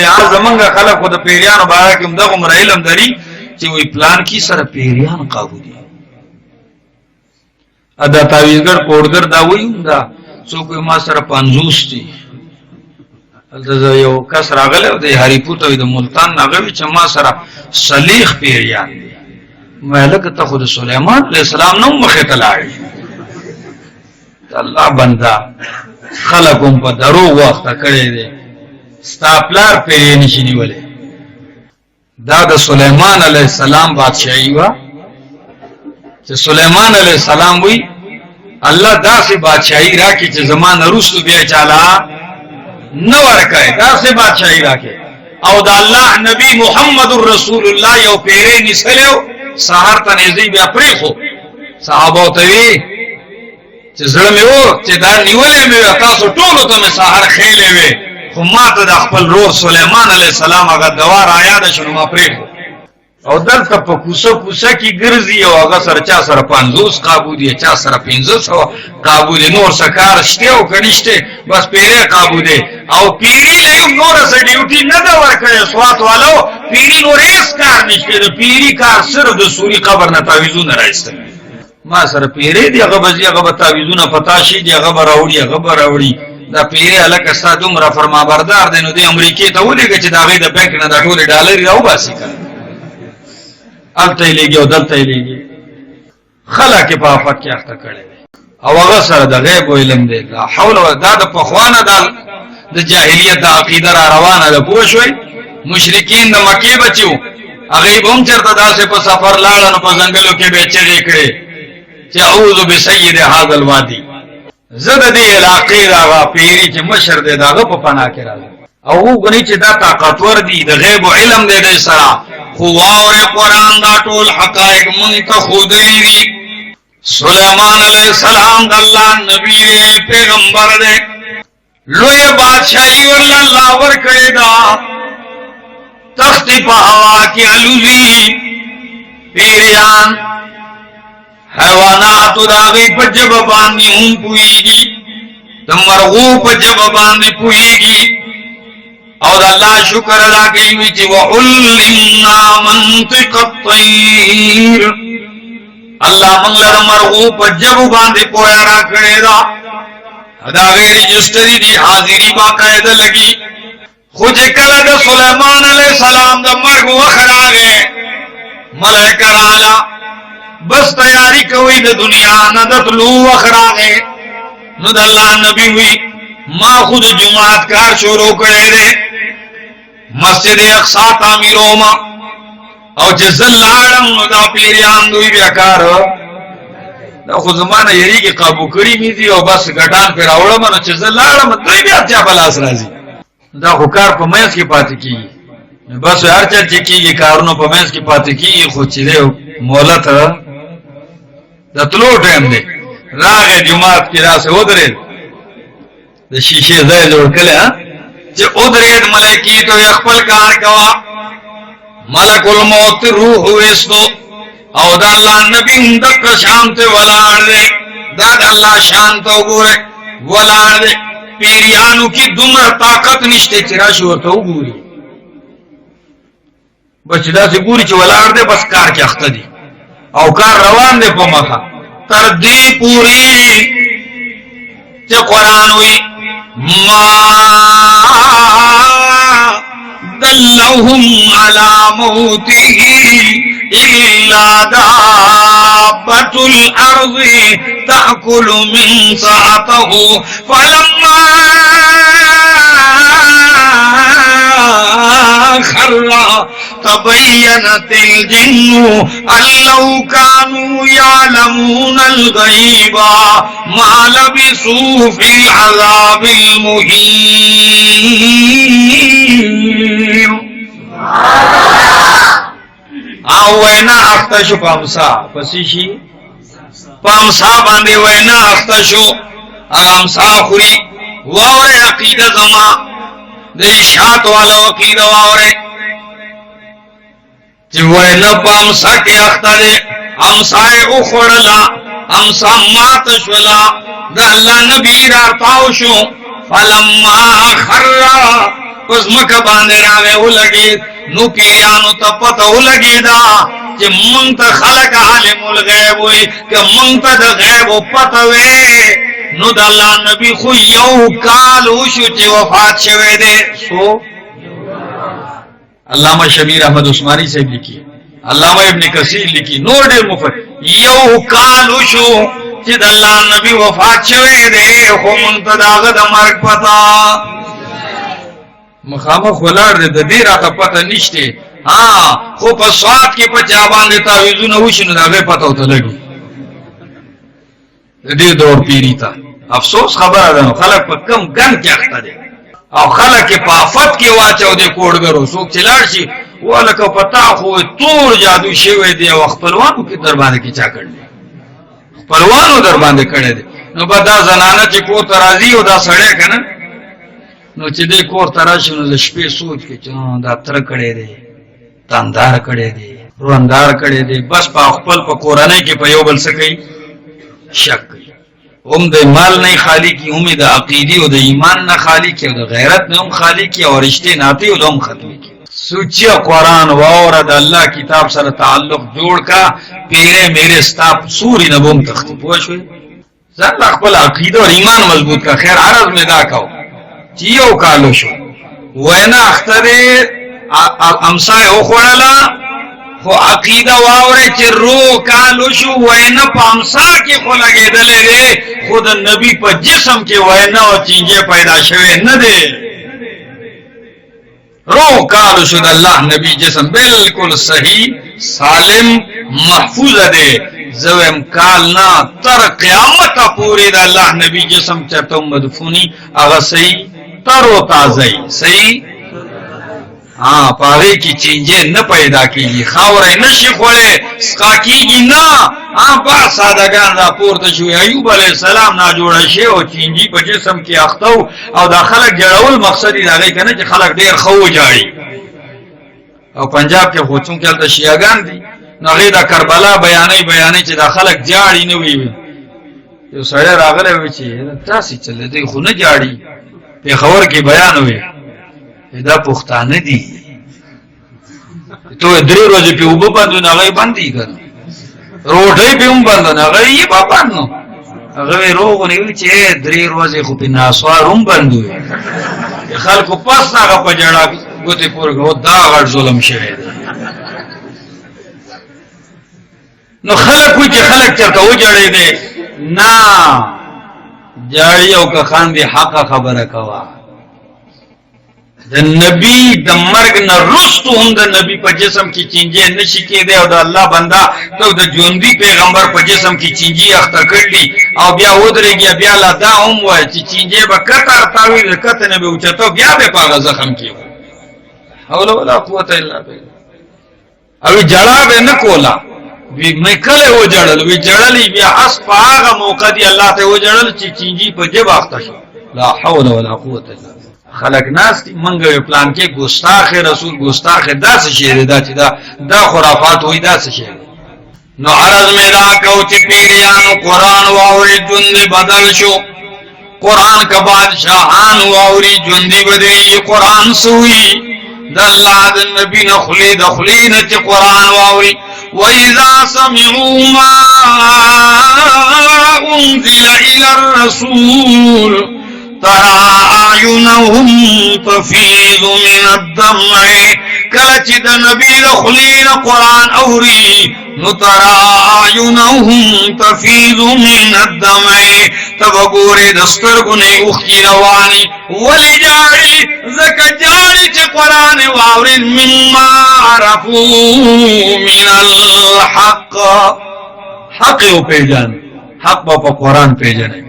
زمنګ خلک خو د پیریانو باره کې دغه عمر علم دري چې وی پلان کی سره پیریان قابو دي ادا تعویذګر کوډګر دا وایي دا څوک ما سره 50 دي الته یو کس راغله د هری پوتو د ملتان ناغوي چې ما سره صلیخ پیریان دي مالک ته خود سليمان عليه السلام نو مخه تلاړي الله بندا خلقم په درو وخت کړي دي ستاپلار پیری نشینی ولې دا د سليمان عليه السلام بادشاہي وا چې سليمان عليه السلام وی الله داسې بادشاہي راکې چې زمانه رسو بیا چاله نو ورکه داسې بادشاہي راکې او د الله نبی محمد رسول الله یو پیری نسلو سحر ته نږدې بیا پریخو صحابه ته وی چې زړه مې و چې دا نیولې مې تاسو ټول ته مې سحر خېلې وې خو ما ته د خپل رور سليمان عليه السلام هغه دوار آیا د شنو ما پریخو او دلته په کوسه کې ګرځي او هغه سره چا سره 50 قابو دي چا سره 500 قابو دي نور سکار شته او کنيشته بس پیری قابو دي او پیری له نور سره ډیوټي نه دا ورکړي سوات والو پیری نور هیڅ کار نشته د پیری کار سره د سوري قبر نه تعویذونه راځي ما سره پیری دی هغه بزی هغه تعویذونه پتاشي دی هغه راوړي دا پیری الک استادوم را فرما بردار دینو دی امریکای ته ولېږي چې دا غي د بانک نه د ټول ډالر راو باسي الته لګي او دلته لګي خلک په افات کې اخته کړي او هغه سره د غیب علم دی لا حول ولا قوه د پخوانه د جاهلیت د عقیده را روانه ده پوه شوي مشرکین د مکه بچو هغه هم چرته داسې په سفر لاړل په ځنګلو کې به چغې کړي چې اعوذ بسید هذا الوادي زده دی علاقې راغا پیری چې مشر دی داغه په پناه کې راځي او وګني چې دا طاقتور دی د غیب علم دی د سره خو واورې قرآن دا ټول حقایق مونږ ته ښودلي دي سليمان علیه السلام د الله نبی دی پیغمبر دی لوی بادشاہي ورله الله ورکړې ده تختی په هوا کې الوزي پیریان حیوانات داغی پا جب باندی ہم پوئیگی دا مرغو پا جب باندی پوئیگی او دا اللہ شکر ادا کیوی چی وَعُلِّمْنَا مَنْطِقَ الطَّيْرِ اللہ منگل دا مرغو پا جب باندی پویا را کرے دا دا غیر جستری دی حاضری باقاعدہ لگی خود کل دا سلیمان علیہ السلام دا مرغو اخرا گئے ملائکہ رالا بس تیاری کوئی د دنیا نه د طلوع اخراغه نو د الله نبی وی ما خود جمعات کار شروع کړی دی مسجد اقصا تعمیرو ما او جزل لاړم نو دا پیریان دوی بیا کار دا خو زمانه یری کې قابو کړی می دي او بس ګټان پر راوړم نو چې زل لاړم دوی بیا چا بلاس راځي دا خو کار په مېز کې پاتې کیږي بس هر چا چې کیږي کارونو په مېز کې پاتې کیږي خو چې مولت د طلوع ټیم دی راغې جمعات کې راسه ودرېد د شیشې ځای جوړ کړی چې ودرېد ملایکی ته خپل کار کوا ملک الموت روح وېستو او د الله نبی دک شانته ولاړ دی دا د الله شانته وګوره ولاړ دی پیریانو کې دومره طاقت نشته چې راشي ورته وګوري بس دا چې ګوري چې ولاړ دی بس کار کې اخته دی او کار روان دی په مخه تر دې پوری چې قرآن وی ما دلهم على موته إلا دابة الأرض تأكل من سعته فلما خر تبينت الجن أن لو كانوا يعلمون الغيب ما لبثوا في العذاب المهين او وینا اختشو پامسا پسیشی پامسا باندې وینا اختشو امسا خوری واوره عقیده زما د اشاعت والا عقیده واوره چې وینا پامسا کې اخته امسای او خړلا امسا مات شولا د الله نبی را تاو شو فلما خر پس مکه باندې راغی ولګید نو پیرانو ته پته ولګیدا چې مونږ ته خلق عالم الغیب وي که مونږ ته د غیب پته وي نو د الله نبی خو یو کال وشو چې وفات شوه دی. سو علامہ شبیر احمد عثمانی سے لکھی, علامہ ابن کثیر لکھی, نور ډېر مفت یو کال وشو چې د الله نبی وفات شوه دی خو مونږ ته داغه د مرګ پته مخامخ ولاړ دی د دې راته پته نشته. خو په سواد کې په چا باندې تعویذونه وشي نو داغه پته وته لګي د دې دور پیری ته. افسوس خبره ده خلک په کم ګن کې اخته دي او خلک په آفت کې واچو دي کوډګرو څوک چلاړ شي ولکه پتا خو تور جادو شوی دی او خپلوانو کې در باندې کې چا کړل خپلوانو در باندې کړی دی. نو به دا زنانه چې کو ترازی او دا سړی کنه نو چې دې کور تراشي نو د شپې سوچ کې چې دا تر کړی دی تاندار کړی دی رواندار کړی دی بس په خپل په کورانه کې په یو بل څه کوي شک کوي. هم د مال نه خالی کی هم د عقیدی او د ایمان نه خالی کی او د غیرت نه هم خالی کی او رشتہ ناطی او هم ختم کی. سوچیا قرآن واور د الله کتاب سره تعلق جوړ کا پیره میرے ستا سوری نه بوم تختی پوه شو ځکه خپل عقیده او ایمان مضبوط کا. خیر عرض می دا کو چې یو کالو شو وینا اختره امسای او خړلا خو عقیده واوره چې رو کالو شو وینا پامسا کې خو لګیدلې خود نبی په جسم کې وینا او چینجه پیدا شوه نه دی. رو کالو شو د الله نبی جسم بالکل صحیح سالم محفوظ دی. زویم کالنا تر قیامت پوری د الله نبی جسم چرته مدفونی هغه صحیح تر و تازه صحیح پاغی کی چینجے نہ پیدا کیږي خاورې نشي خوړې سقا کیږي نه. با سادهګان را پورته شو ایوب علیہ السلام نا جوړه شی او چینجی په جسم کې اختو او دا خلک جوړول مقصد یې راغی کنه چې خلک ډیر خو جاړي او پنجاب کې خو څنګه کله شیعاګان دي نو غي دا کربلا بیانې چې دا خلک جاړي نه وي. یو سړی راغلی و چې تاسو چل دې خو نه جاړي په خبر کې بیان وي دا پښتانه دي ته درې ورځې په وبو باندې نه غي باندې کړ روټي په وبو باندې نه غي په باندې هغه روغ نه چې درې ورځې خو په ناسوارم باندې خلکو پاس هغه په جړه ګوتې پورګو دا غړ ظلم شوی نو خلکو چې خلک چرته وجړې دي نه جاړي او که خان دي حق خبره کوا. د نبی د مرګ نه رستو هم د نبی په جسم کې چینجه نشي کېده او د الله بندا نو د ژوندۍ پیغمبر په جسم کې چینجه اخته کړلی او بیا ودرېږي بیا لا دا هم وایي چې چینجه به کتر تاویل کته نه به اوچتو بیا به پاغه زخم کیو حول ولا قوت الا بالله. او جړا به نه کولا وی مې کله و جړل وی جړلې بیا اس په هغه موقع دی الله ته و جړل چې چینجه په جبه اخته شو. لا حول ولا قوت الا بالله. خلق ناس منګو پلان کې ګستاخ رسول ګستاخ داس شعر دا چې دا خرافات وې داس شعر. نو عرض میں دا کو چې پیریانو قرآن واوري ژوند بدل شو قرآن کا بادشاہان واوري ژوند بدلی قرآن سوئی د الله د نبی نه خلی د خلی نه چې قرآن واوري. وَإِذَا سَمِعُوا مَا أُنزِلَ إِلَى الرَّسُولِ ترى أعينهم تفيض من الدمع کله چې د نبی د خلیل قرآن اوري نو ترى أعينهم تفيض من الدمع تبګوري د سترګو نه اوښکې روانې ولې جاړي ځکه جاړي چې قرآن واوري مما عرفوا من الحق حق او پیژن حق په قرآن پیژنې